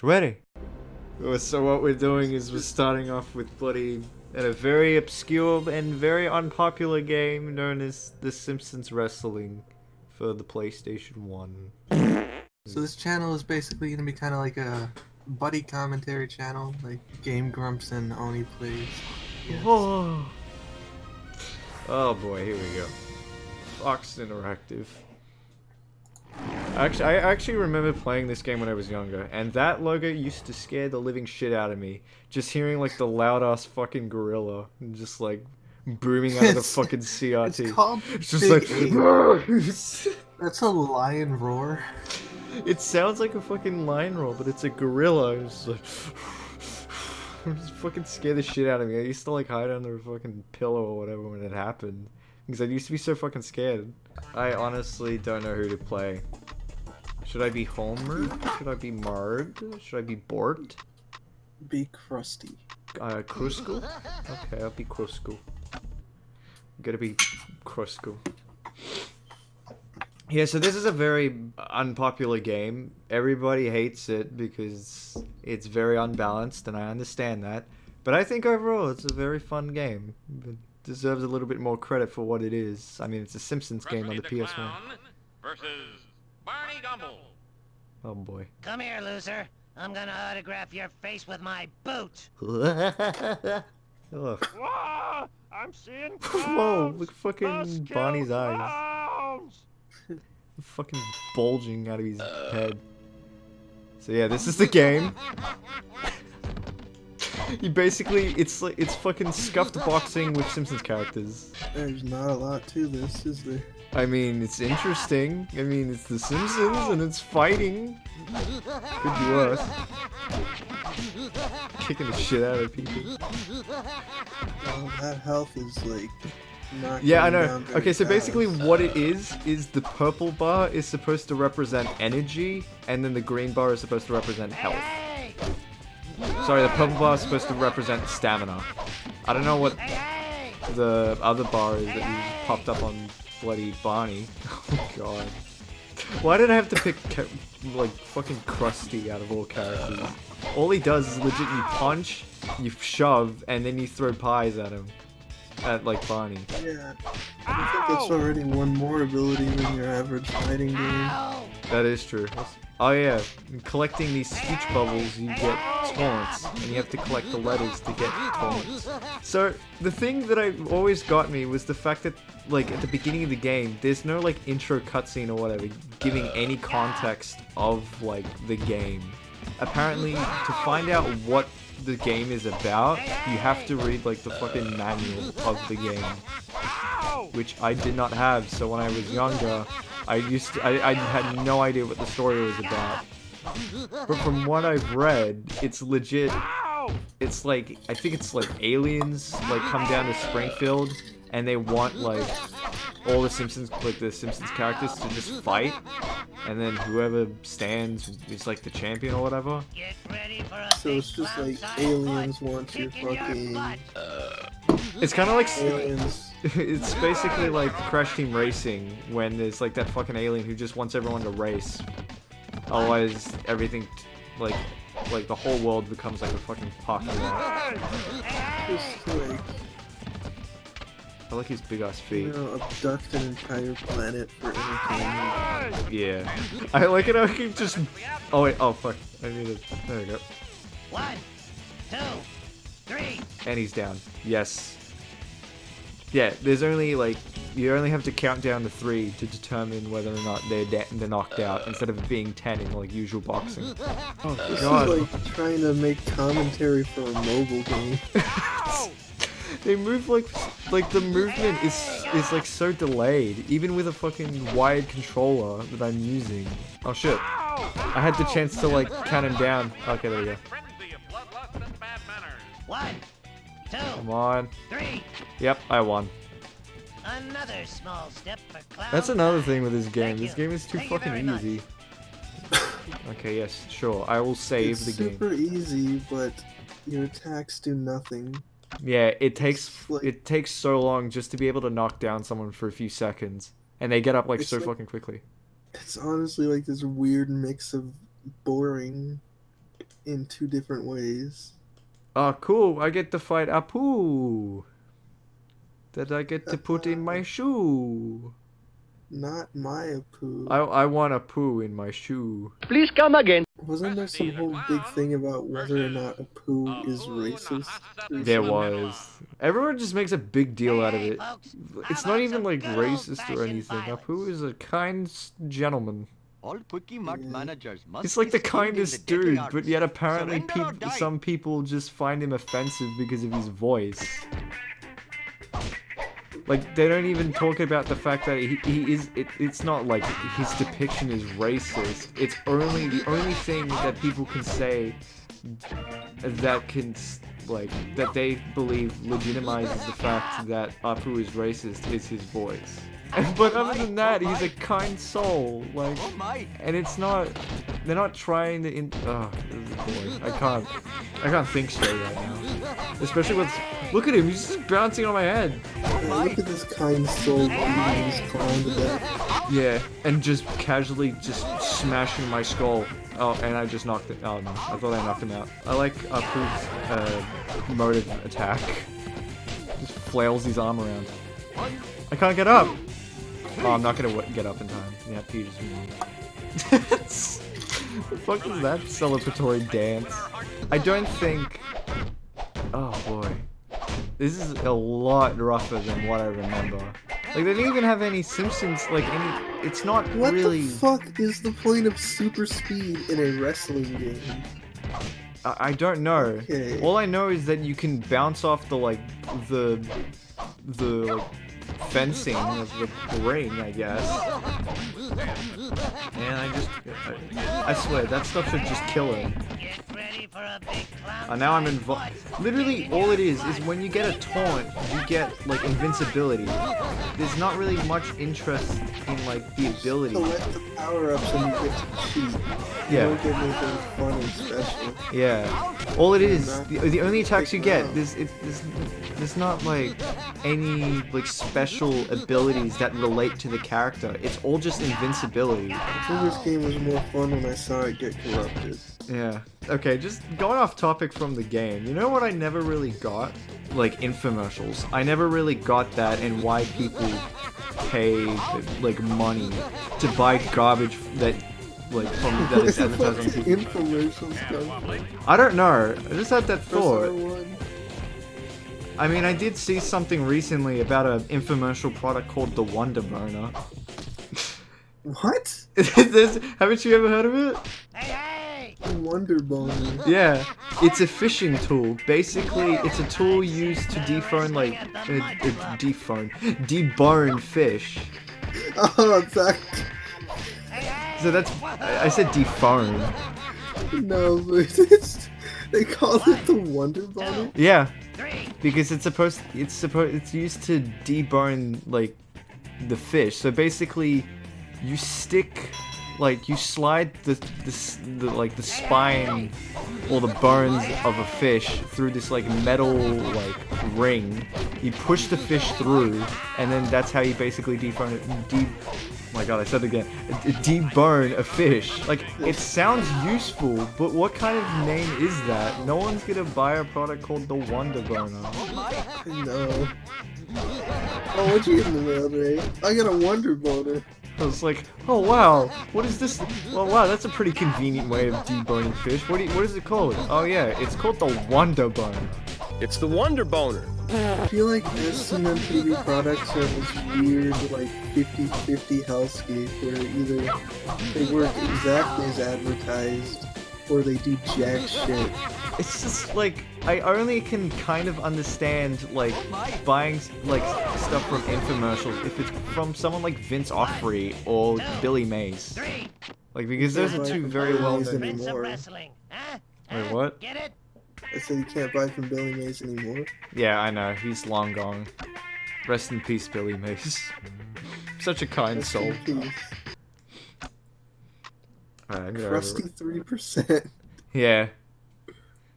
Shwitty. So what we're doing is we're starting off with bloody a very obscure and very unpopular game known as the Simpsons Wrestling for the PlayStation 1. So this channel is basically going to be kind of like a buddy commentary channel, like Game Grumps and Oni Plays. Yes. Oh boy, here we go. Fox Interactive. I actually remember playing this game when I was younger, and that logo used to scare the living shit out of me. Just hearing like the loud ass fucking gorilla and just like booming out of the fucking CRT. It's called It's just Big like That's a lion roar. It sounds like a fucking lion roar, but it's a gorilla. It's like just fucking scare the shit out of me. I used to like hide under a fucking pillow or whatever when it happened. Because I used to be so fucking scared. I honestly don't know who to play. Should I be Homer? Should I be Marge? Should I be Bort? Be crusty. Kruskal? Okay, I'll be Kruskal. I'm gonna be Kruskal. Yeah, so this is a very unpopular game. Everybody hates it because it's very unbalanced, and I understand that. But I think overall it's a very fun game. It deserves a little bit more credit for what it is. I mean, it's a Simpsons game on the PS1. Versus Barney Gumble. Oh boy. Come here, loser. I'm gonna autograph your face with my boot. Ugh. Whoa! I'm seeing Whoa, clowns. look at fucking Must kill Bonnie's eyes. clowns. Fucking bulging out of his head. So yeah, this is the game. You basically, it's fucking scuffed boxing with Simpsons characters. There's not a lot to this, is there? I mean, it's interesting. I mean, it's the Simpsons and it's fighting. Could be worse. Kicking the shit out of people. Oh, that health is like not Yeah, I going know. down very Okay, so basically fast. what it is the purple bar is supposed to represent energy, and then the green bar is supposed to represent health. Hey! Sorry, the purple bar is supposed to represent stamina. I don't know what Hey! the other bar is that you just popped up on bloody Barney. Oh god. Why did I have to pick like fucking Krusty out of all characters? All he does is legit you punch, you shove, and then you throw pies at him. At like Barney. Yeah, I think that's already one more ability than your average fighting game. Ow! That is true. Oh yeah, in collecting these speech bubbles you get taunts, and you have to collect the letters to get taunts. So the thing that always got me was the fact that like at the beginning of the game, there's no like intro cutscene or whatever giving any context of like the game. Apparently, to find out what the game is about, you have to read like the fucking manual of the game, which I did not have. So when I was younger, I had no idea what the story was about. But from what I've read, it's legit. It's like, I think it's like aliens like come down to Springfield and they want like all the Simpsons, like the Simpsons characters to just fight, and then whoever stands is like the champion or whatever. Get ready for a So big it's just like clown-sized aliens foot want your kicking fucking butt. It's kind of like aliens. it's basically like Crash Team Racing when there's like that fucking alien who just wants everyone to race. Otherwise, everything like the whole world becomes like a fucking parking lot. Just like, I like his big ass you feet. know, abduct an entire planet for entertainment. Yeah. I like it how he just. Oh wait. Oh fuck. I need it. There we go. 1, 2, 3. And he's down. Yes. Yeah. There's only like you only have to count down to 3 to determine whether or not they're knocked out, instead of it being 10 in like usual boxing. Oh This god. is like trying to make commentary for a mobile game. They move like the movement is like so delayed, even with a fucking wired controller that I'm using. Oh shit. I had the chance to like count him down. Okay, there we go. Frenzy of bloodlust and bad manners. 1, 2, Come on. 3. Yep, I won. Another small step for clown. That's another thing with this game. Thank This you. game is too Thank you fucking very much. easy. Okay, yes, sure. I will save It's the game. super easy, but your attacks do nothing. Yeah, it takes like- so long just to be able to knock down someone for a few seconds, and they get up like It's so like- fucking quickly. It's honestly like this weird mix of boring in 2 different ways. Oh, cool. I get to fight Apu. That I get to put in my shoe. Not my Apu. I want a poo in my shoe. Wasn't there some whole big thing about whether or not Apu is racist? There recently? was. Everyone just makes a big deal out of Hey, it. folks, It's how not about even some like good racist or old-fashioned anything. violence? Apu is a kind gentleman. All Quickie Mart Yeah. managers must He's like be the skilled in kindest deadly dude, arts. but yet apparently Surrender or die. some people just find him offensive because of his voice. Like, they don't even talk about the fact that he is, it's not like his depiction is racist. It's only, the only thing that people can say that can, like, that they believe legitimizes the fact that Apu is racist is his voice. But other than that, he's a kind soul, like, Oh my! and it's not, they're not trying to, oh, boy, I can't think straight right now. Especially with, look at him, he's just bouncing on my head. Yeah, look at this kind soul beating this clown to death. Yeah, and just casually just smashing my skull. Oh, and I just knocked it, oh no, I thought I knocked him out. I like Apu's, mode of attack. Just flails his arm around. I can't get up! Oh, I'm not gonna get up in time. Yeah, Peter's me. The fuck is that celebratory dance? I don't think... Oh boy. This is a lot rougher than what I remember. Like, they didn't even have any Simpsons, like, any... It's not What really... the fuck is the point of super speed in a wrestling game? I don't know. Okay. All I know is that you can bounce off the, like, the like, fencing of the ring, I guess. And I swear, that stuff should just kill him. Get ready for a big clown Now I'm fight, involved. boys. Literally, all it is when you get a taunt, you get, like, invincibility. There's not really much interest in, like, the ability. Collect the power-ups and you get to cheat. You Yeah. don't get anything fun and special. Yeah. All it is, the only attacks you get, there's not, like, any, like, special abilities that relate to the character. It's all just invincibility. I think this game was more fun when I saw it get corrupted. Yeah. Okay, just going off topic from the game. You know what I never really got? Like, infomercials. I never really got that and why people pay, like, money to buy garbage that, like, that is advertised on TV. Infomercials come from I don't know. I just had that thought. Persona 1. I mean, I did see something recently about an infomercial product called the Wonder Boner. What? Haven't you ever heard of it? Hey, hey! Wonder Boner. Yeah, it's a fishing tool. Basically, it's a tool used to debone, like, debone fish. Oh, Zach. So that's, I said defone. No, but they call it the Wonder Boner? Yeah, Three! because it's used to debone, like, the fish. So basically, you stick, like, you slide the spine or the bones of a fish through this, like, metal, like, ring. You push the fish through, and then that's how you basically debone it. Oh my god, I said it again. Debone a fish. Like, it sounds useful, but what kind of name is that? No one's gonna buy a product called the Wonder Boner. No. Oh, what'd you get in the mail today? I got a Wonder Boner. I was like, oh wow, what is this? Well, wow, that's a pretty convenient way of deboning fish. What is it called? Oh yeah, it's called the Wonder Boner. It's the Wonder Boner. I feel like SMM products are this weird, like, 50-50 hellscape where either they work exactly as advertised or they do jack shit. It's just like, I only can kind of understand, like, buying, like, stuff from infomercials if it's from someone like Vince Offrey or Billy Mays. Three! Like, because those are two very well known. Prince of Anymore. Wrestling, huh? Wait, Huh? what? Get it? I said you can't buy from Billy Mays anymore. Yeah, I know, he's long gone. Rest in peace, Billy Mays. Such a kind Rest soul. in peace. Alright, I'm gonna Crusty 3%. Yeah.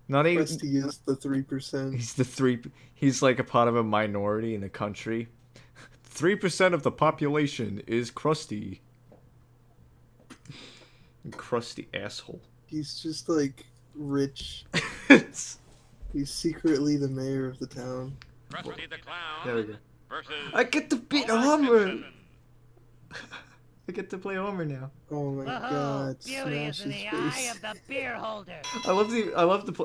Not even. Crusty is the 3%. He's the he's like a part of a minority in the country. 3% of the population is crusty. Crusty asshole. He's just like rich. It's- He's secretly the mayor of the town. Krusty the Clown there we go. versus I get to beat Homer Homer! Simpson. I get to play Homer now. Oh my Whoa, god, beauty is smash in his the eye face. of the beer holder. I love the,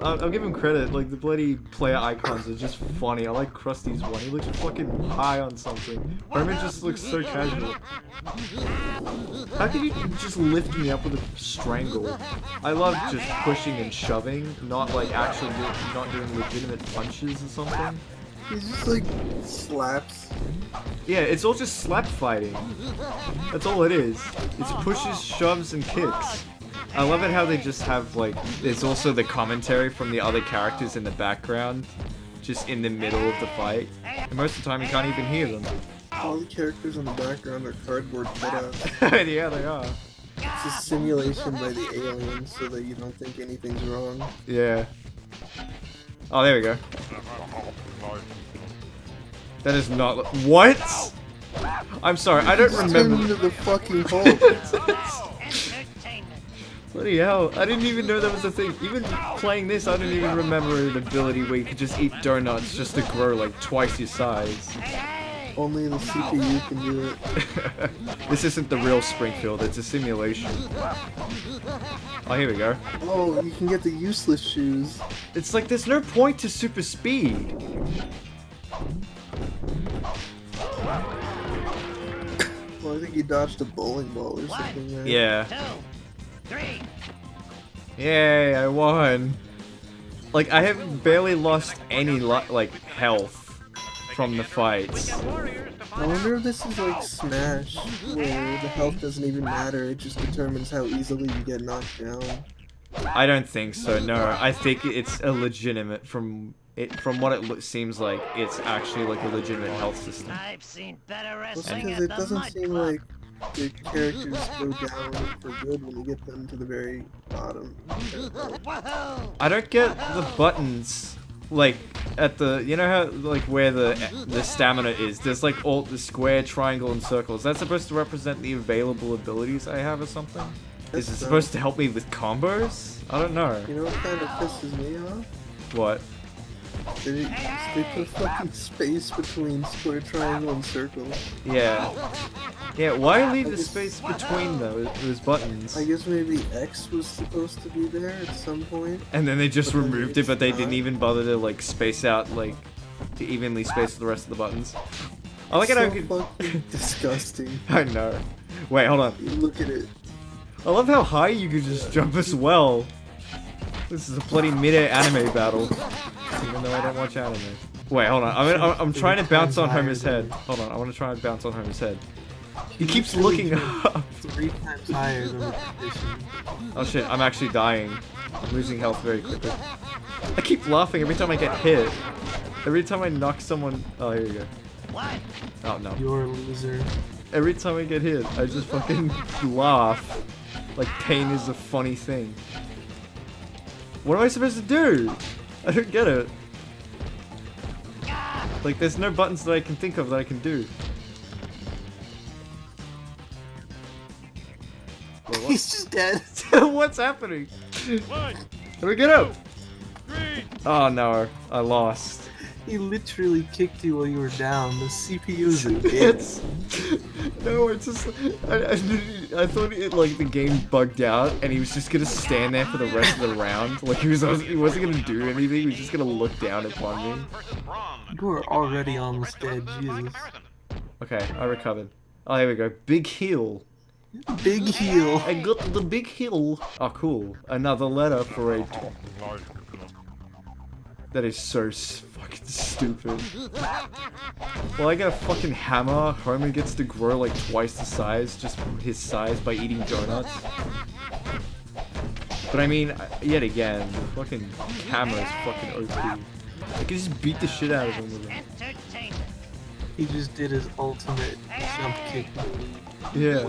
I'll give him credit, like, the bloody player icons are just funny. I like Krusty's one, he looks fucking high on something. Homer just looks so casual. How can you just lift me up with a strangle? I love just pushing and shoving, not like actually not doing legitimate punches or something. He's just like slaps. Yeah, it's all just slap fighting. That's all it is. It's pushes, shoves, and kicks. I love it how they just have, like, there's also the commentary from the other characters in the background, just in the middle of the fight. And most of the time you can't even hear them. All the characters in the background are cardboard cutouts. Yeah, they are. It's a simulation by the aliens so that you don't think anything's wrong. Yeah. Oh, there we go. That is not... What? I'm sorry, I don't Just remember... turned into the fucking Hulk. Entertainment. Bloody hell, I didn't even know that was a thing. Even playing this, I didn't even remember an ability where you could just eat donuts just to grow like twice your size. Only the CPU can do it. This isn't the real Springfield, it's a simulation. Oh, here we go. Oh, you can get the useless shoes. It's like there's no point to super speed. Well, I think you dodged a bowling ball or something there. Yeah. 2, 3. Yay, I won. Like, I have barely lost any, like, health from the fights. I wonder if this is like Smash, where the health doesn't even matter, it just determines how easily you get knocked down. I don't think so, no. I think it's a legitimate, from what it seems like, it's actually like a legitimate health system. I've seen better Well, wrestling because at it the doesn't Mud seem Club. like the characters go down for good when you get them to the very bottom. Whoa! I don't get the buttons, like, at the, you know how, like, where the stamina is, there's like all the square, triangle, and circle. Is that supposed to represent the available abilities I have or something? Is it supposed to help me with combos? I don't know. You know what kind of pisses me off? What? They put fucking space between square, triangle, and circle. Yeah. Yeah, why leave the space between those buttons? I guess maybe X was supposed to be there at some point. And then they just But then removed it, it's but they not. didn't even bother to, like, space out, like, to evenly space the rest of the buttons. I like it how So you fucking disgusting. I know. Wait, hold on. You look at it. I love how high you can just jump as well. This is a bloody mid-air anime battle. Even though I don't watch anime. Wait, hold on. I'm trying to bounce on Homer's head. Hold on, I want to try and bounce on Homer's head. He keeps looking up. 3 times higher than the condition. Oh shit, I'm actually dying. I'm losing health very quickly. I keep laughing every time I get hit. Every time I knock someone... Oh, here you go. What? Oh, no. You're a loser. Every time I get hit, I just fucking laugh. Like pain is a funny thing. What am I supposed to do? I don't get it. Like, there's no buttons that I can think of that I can do. Wait, what? He's just dead. What's happening? How do we get out? Oh no, I lost. He literally kicked you while you were down. The CPU's a bitch. It's no, it's just I thought it, like, the game bugged out and he was just gonna stand there for the rest of the round. Like he wasn't gonna do anything. He was just gonna look down upon me. You are already almost dead, Jesus. Okay, I recovered. Oh, here we go. Big heal. Big heel. I got the big heal. Oh, cool. Another letter for a. That is so fucking stupid. Well, I got a fucking hammer. Homer gets to grow like twice the size, just his size, by eating donuts. But I mean, yet again, the fucking hammer is fucking OP. I can just beat the shit out of him with it. Entertainment. He just did his ultimate jump kick. Yeah.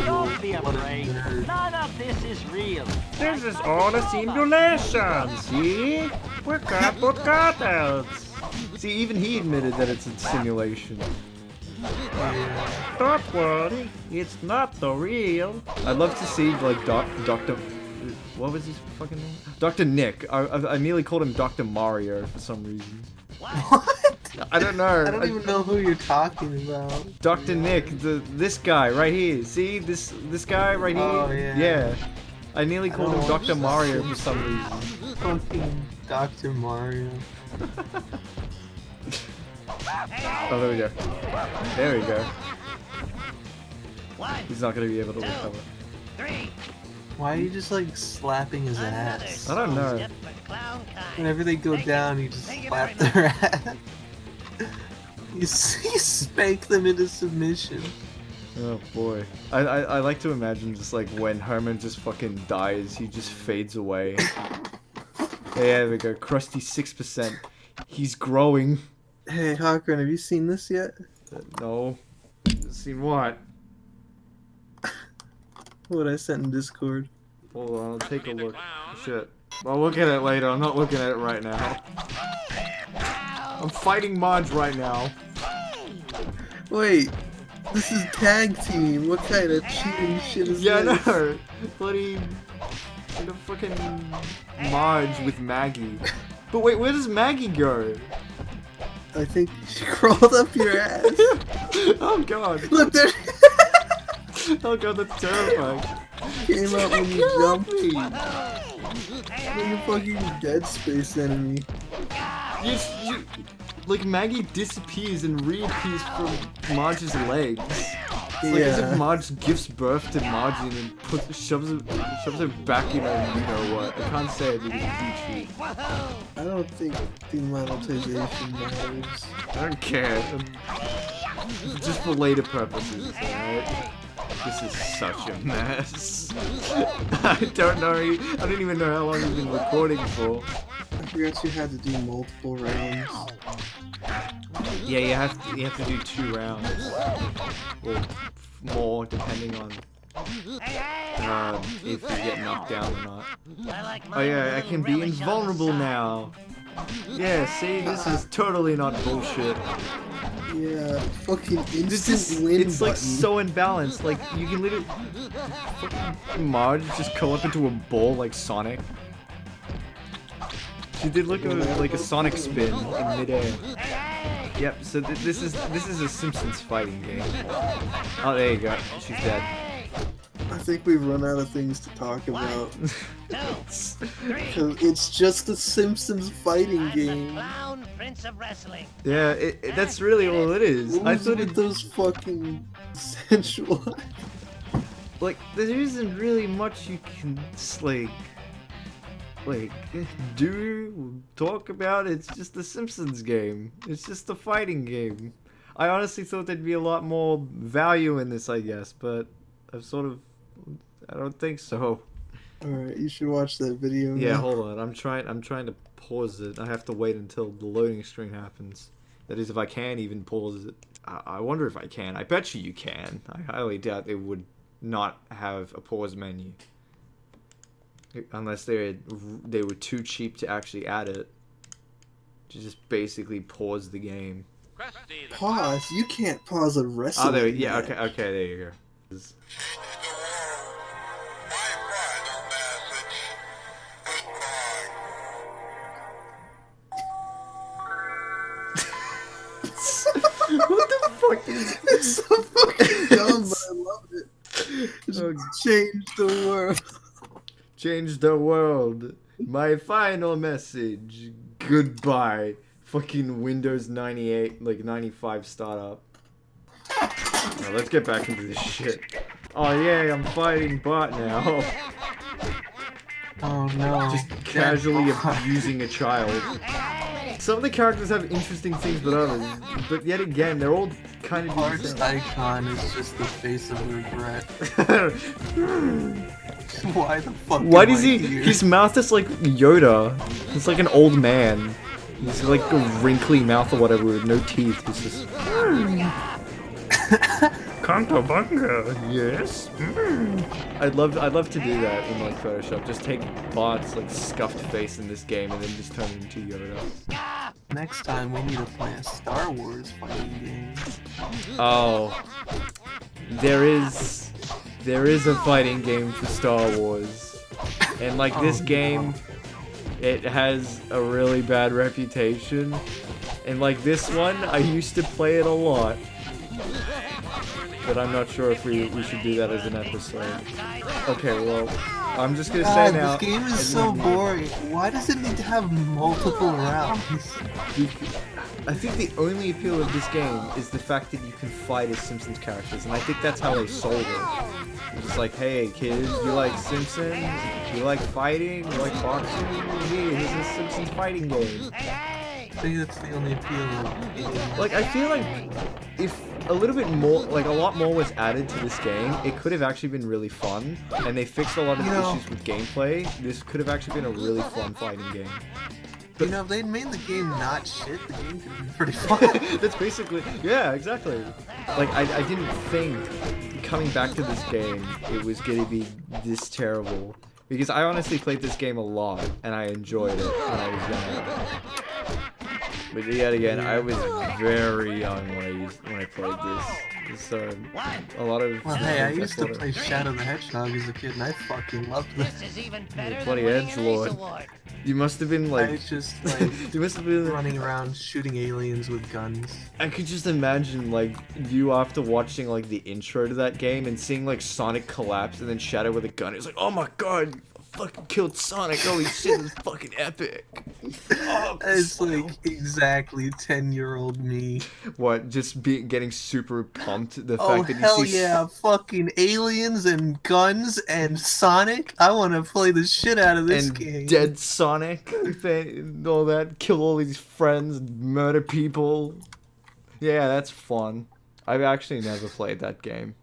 Don't be afraid. None of this is real. This is all a simulation, see? We're cardboard cutouts. See, even he admitted that it's a simulation. Don't worry, it's not the real. I'd love to see, like, Dr. What was his fucking name? Dr. Nick. I nearly called him Dr. Mario for some reason. What? I don't know. I don't even know who you're talking about. Dr. Nick, this guy right here. See this guy right here? Oh, yeah. Yeah. I nearly I called don't him watch Dr. The Mario for some reason. Fucking Dr. Mario. Oh, there we go. There we go. 1, He's not gonna be able to 2, recover. 3. Why are you just like slapping his Another ass? I don't know. step for clown kind. Whenever they go Thank you. down, you just Thank you slap very their ass. You spank them into submission. Oh boy. I like to imagine just like when Herman just fucking dies, he just fades away. Hey, there we go. Krusty 6%. He's growing. Hey, Hawkrun, have you seen this yet? No. Seen what? What I sent in Discord. Hold on, I'll take a look. Shit. I'll look at it later. I'm not looking at it right now. I'm fighting Marge right now. Wait, this is tag team. What kind of cheating shit is Yeah, I this? know. Bloody. Like a fucking Marge with Maggie. But wait, where does Maggie go? I think she crawled up your ass. Oh god. Look, there Oh god, that's terrifying. came out when you jumped. Me. Like a fucking Dead Space enemy. Like Maggie disappears and reappears from Marge's legs. It's like as if Yeah. Marge gives birth to Margie and then shoves her back in her, you know what. I can't say it because it's too cheap. I don't think demonetization matters. I don't care. Just for later purposes, alright? This is such a mess. I don't know. I don't even know how long you've been recording for. I forgot you had to do multiple rounds. Yeah, you have to do 2 rounds. Or more, depending on if you get knocked down or not. Oh yeah, I can be invulnerable now. Yeah, see, this is totally not bullshit. Yeah, fucking This instant is, win it's like button. so imbalanced. Like, you can literally, fucking Marge just go up into a ball like Sonic. She did like a Sonic spin in midair. Yep. So this is a Simpsons fighting game. Oh, there you go. She's dead. I think we've run out of things to talk about. 2, 3. Because it's just a Simpsons fighting I'm the game. clown prince of wrestling. Yeah, that's really all it is. I Who's thought with it, those fucking sensual. like, there isn't really much you can like do talk about. It's just the Simpsons game. It's just a fighting game. I honestly thought there'd be a lot more value in this, I guess, but I don't think so. Alright, you should watch that video. Yeah, now. hold on. I'm trying to pause it. I have to wait until the loading screen happens. That is, if I can even pause it. I wonder if I can. I bet you can. I highly doubt they would not have a pause menu. Unless they were too cheap to actually add it. To just basically pause the game. Krusty the Pause? You can't pause a wrestling Oh, there. Yeah. match. Okay. There you go. What the fuck is? It's so fucking dumb, but I love it. Just change the world. Change the world. My final message. Goodbye. Fucking Windows 98, like 95 startup. Now, let's get back into this shit. Oh yeah, I'm fighting bot now. Oh no. Just casually abusing a child. Some of the characters have interesting things than others, but yet again, they're all kind of Art's decent. icon is just the face of regret. Why the fuck? Why am does I he? here? His mouth is like Yoda. He's like an old man. He's like a wrinkly mouth or whatever with no teeth. He's just. Conga bunga, yes. I'd love to do that in like Photoshop. Just take Bart's like scuffed face in this game and then just turn it into Yoda. Next time we need to play a Star Wars fighting game. Oh, there is a fighting game for Star Wars. And like this Oh, game, no. it has a really bad reputation. And like this one, I used to play it a lot. But I'm not sure if we should do that as an episode. Okay, well, I'm just gonna say God, now. this game is so boring. Why does it need to have multiple rounds? I think the only appeal of this game is the fact that you can fight as Simpsons characters, and I think that's how they sold it. It's just like, hey kids, you like Simpsons? You like fighting? You like boxing? Here, here's a Simpsons fighting game. I think that's the only appeal. Like, I feel like if a little bit more, like a lot more was added to this game, it could have actually been really fun, and they fixed a lot of issues with gameplay. This could have actually been a really fun fighting game. You know, if they'd made the game not shit, the game could have been pretty fun. That's basically, yeah, exactly. Like, I didn't think coming back to this game, it was gonna be this terrible. Because I honestly played this game a lot, and I enjoyed it when I was younger. But yet again, I was very young when I played this. So, a lot of... Well, hey, I used to play Shadow the Hedgehog as a kid, and I fucking loved it. This is even better than Bloody winning an edgelord. Ace Award. You must have been like... I just, like, you must have been... running around shooting aliens with guns. I could just imagine, like, you after watching, like, the intro to that game and seeing, like, Sonic collapse and then Shadow with a gun. It's like, oh my god, I fucking killed Sonic. Holy shit, this is fucking epic. Oh, It's like exactly 10-year-old me. what, just getting super pumped? The Oh, fact that you hell see... yeah, fucking aliens and guns and Sonic. I want to play the shit out of this and game. dead Sonic, and all that, kill all these friends, murder people. Yeah, that's fun. I've actually never played that game.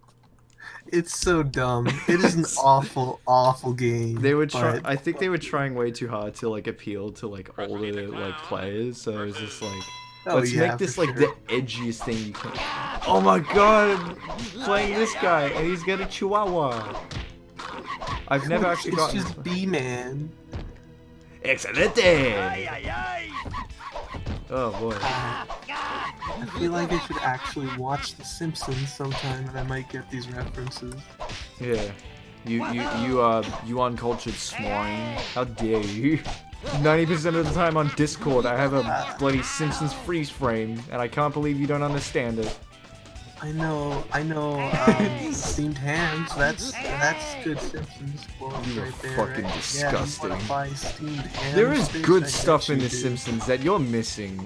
It's so dumb. It is an awful, awful game. They were but I think they were trying way too hard to like appeal to like older like players. So it was just like, Oh, let's yeah, make this for like sure. the edgiest thing you can. Oh my god, playing this guy and he's got a Chihuahua. I've never actually it's gotten. just B-Man. Excelente! Oh boy. I feel like I should actually watch The Simpsons sometime, and I might get these references. Yeah. You uncultured swine. How dare you? 90% of the time on Discord, I have a bloody Simpsons freeze frame, and I can't believe you don't understand it. I know. Steamed hams. That's good Simpsons quote You are right there. fucking right? disgusting. Yeah, you wanna buy steamed ham There is sticks? good I stuff bet in you The do. Simpsons that you're missing.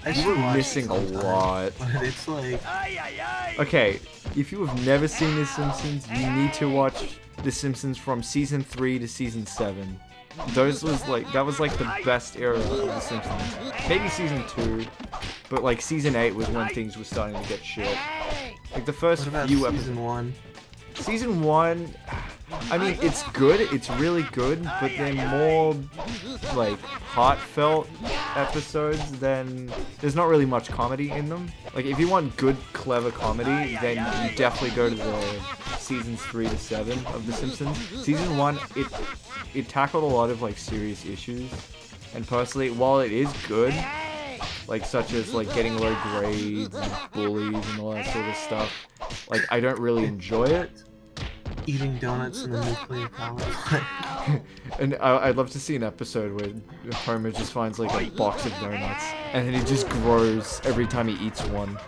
I should You're watch it missing a sometime, lot. But it's like, Okay, if you have never seen The Simpsons, you need to watch The Simpsons from season 3 to season 7. That was like the best era of The Simpsons. Maybe season 2, but like season 8 was when things were starting to get shit. Like the first what about few episodes. season 1? Season 1, I mean, it's good, it's really good, but they're more, like, heartfelt episodes than... There's not really much comedy in them. Like, if you want good, clever comedy, then you definitely go to the seasons 3 to 7 of The Simpsons. Season 1, it tackled a lot of, like, serious issues. And personally, while it is good, like, such as, like, getting low grades and bullies and all that sort of stuff, like, I don't really enjoy it. Eating donuts in the nuclear power plant. And I'd love to see an episode where Homer just finds like a box of donuts and then he just grows every time he eats one.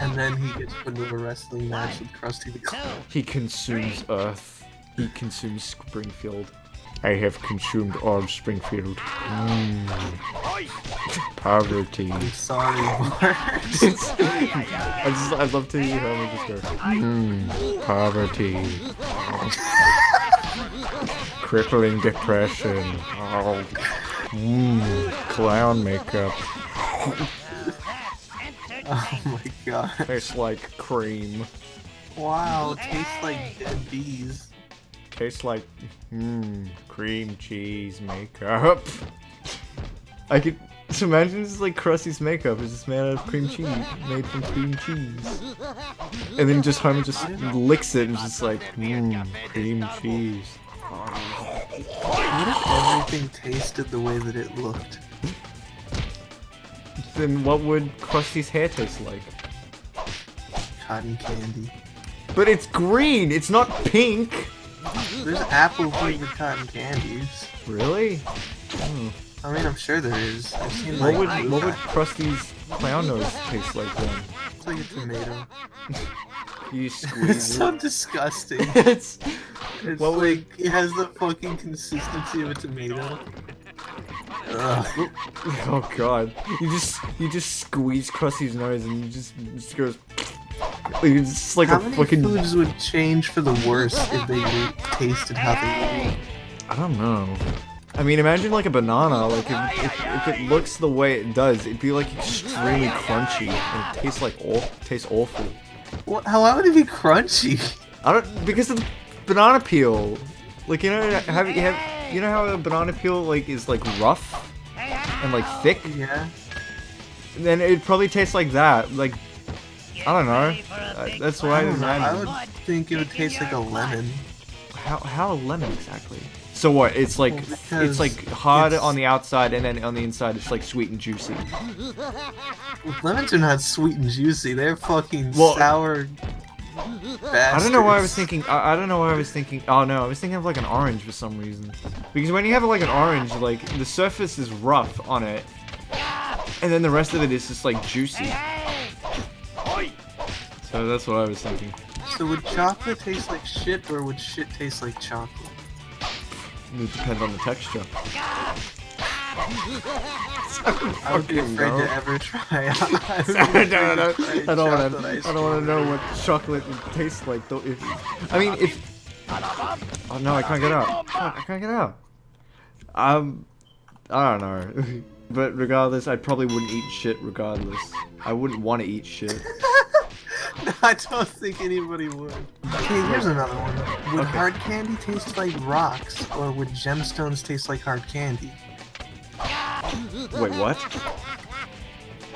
And then he gets put into a wrestling match with Krusty the Clown. He consumes Earth. He consumes Springfield. I have consumed all Springfield. Poverty. I'm sorry, Bart. I'd love to hear Homer just go, poverty. Crippling depression. Oh. Clown makeup. Oh my god. Tastes like cream. Wow, tastes like dead bees. Tastes like, cream cheese makeup. I could just imagine this is like Krusty's makeup is just made out of cream cheese, made from cream cheese. And then just Homer just licks it and is just like, cream cheese. What if everything tasted the way that it looked? Then what would Krusty's hair taste like? Cotton candy. But it's green, it's not pink. There's apple flavored cotton candies. Really? Hmm. I mean, I'm sure there is. I've seen What like would Krusty's clown nose taste like then? it's like a tomato. You It's squeeze so it. disgusting. It's It's What would- like it has the fucking consistency of a tomato. Ugh. oh god. You just squeeze Krusty's nose and you just goes. It's just like How a many fucking. foods would change for the worse if they tasted how they would? I don't know. I mean, imagine like a banana. Like if it looks the way it does, it'd be like extremely crunchy and it tastes awful. What? How would it be crunchy? I don't because of the banana peel. Like you know you know how a banana peel like is like rough and like thick. Yeah. Then it'd probably taste like that. Like I don't know. That's what I I don't know. I imagine. would think it would taste like a lemon. How a lemon exactly? So what? It's like Well, it's like because hard it's- on the outside and then on the inside it's like sweet and juicy. Lemons are not sweet and juicy. They're fucking Well- sour. I don't know why I was bastards. thinking. I don't know why I was thinking. Oh no, I was thinking of like an orange for some reason. Because when you have like an orange, like the surface is rough on it, and then the rest of it is just like juicy. So that's what I was thinking. So would chocolate taste like shit, or would shit taste like chocolate? It depends on the texture. I would be afraid to ever try. I don't want to know what chocolate would taste like though. I mean, if oh no, I can't get out. Fuck, I can't get out. I don't know. But regardless, I probably wouldn't eat shit. Regardless, I wouldn't want to eat shit. No, I don't think anybody would. Okay, here's another one. Would hard candy taste like rocks, or would gemstones taste like hard candy? Wait, what?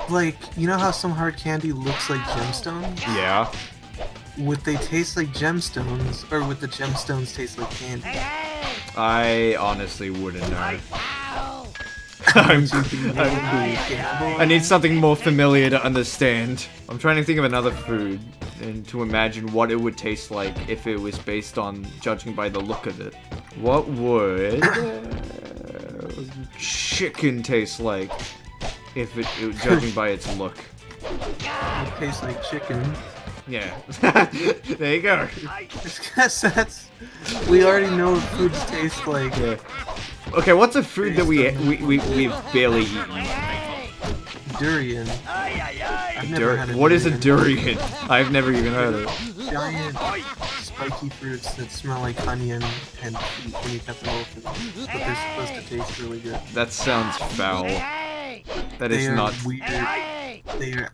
Like, you know how some hard candy looks like gemstones? Yeah. Would they taste like gemstones, or would the gemstones taste like candy? I honestly wouldn't know. I need something more familiar to understand. I'm trying to think of another food and to imagine what it would taste like if it was based on judging by the look of it. What would chicken taste like if it judging by its look? It tastes like chicken. Yeah. There you go. Because that's... We already know what foods taste like. Yeah. Okay, what's a food that we've barely eaten? Durian. I've never had a What is a durian. durian? I've never even heard of it. Giant spiky fruits that smell like onion and feet when you cut them open. But they're supposed to taste really good. That sounds foul. That is They are not. weird. They are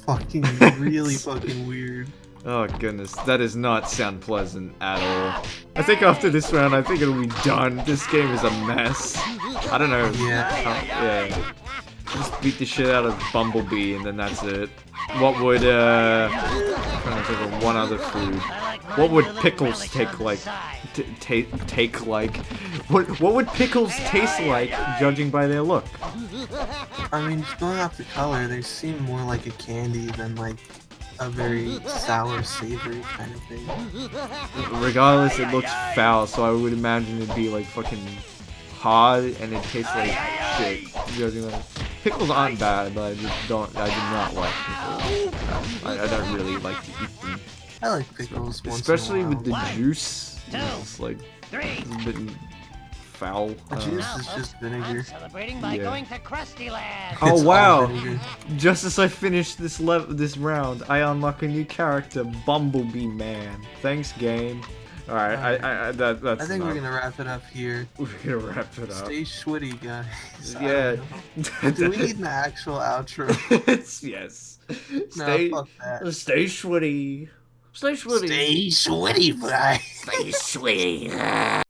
fucking really fucking weird. Oh goodness, that does not sound pleasant at all. I think after this round, I think it'll be done. This game is a mess. I don't know. Yeah. Yeah. Just beat the shit out of Bumblebee and then that's it. What would I'm trying to think of one other food. What would pickles take like? Take like? What would pickles taste like, judging by their look? I mean, just going off the color, they seem more like a candy than like a very sour, savory kind of thing. Regardless, it looks foul, so I would imagine it'd be like fucking hard and it tastes like shit. Judging by pickles aren't bad, but I just don't. I do not like pickles. I don't really like to eat them, I like pickles once especially in a with the while. juice. It's like it's a bit foul. The juice is just vinegar. Celebrating by Yeah. going to Krusty Land. Oh It's all wow! vinegar. Just as I finish this this round, I unlock a new character, Bumblebee Man. Thanks, game. All right, that's. I think we're enough. gonna wrap it up here. We're gonna wrap it up. Stay Shwitty, guys. I Yeah. don't know. Do we need an actual outro? It's yes. Stay, No, fuck that. stay Shwitty. Stay Shwitty. Stay Shwitty, bye. Stay Shwitty.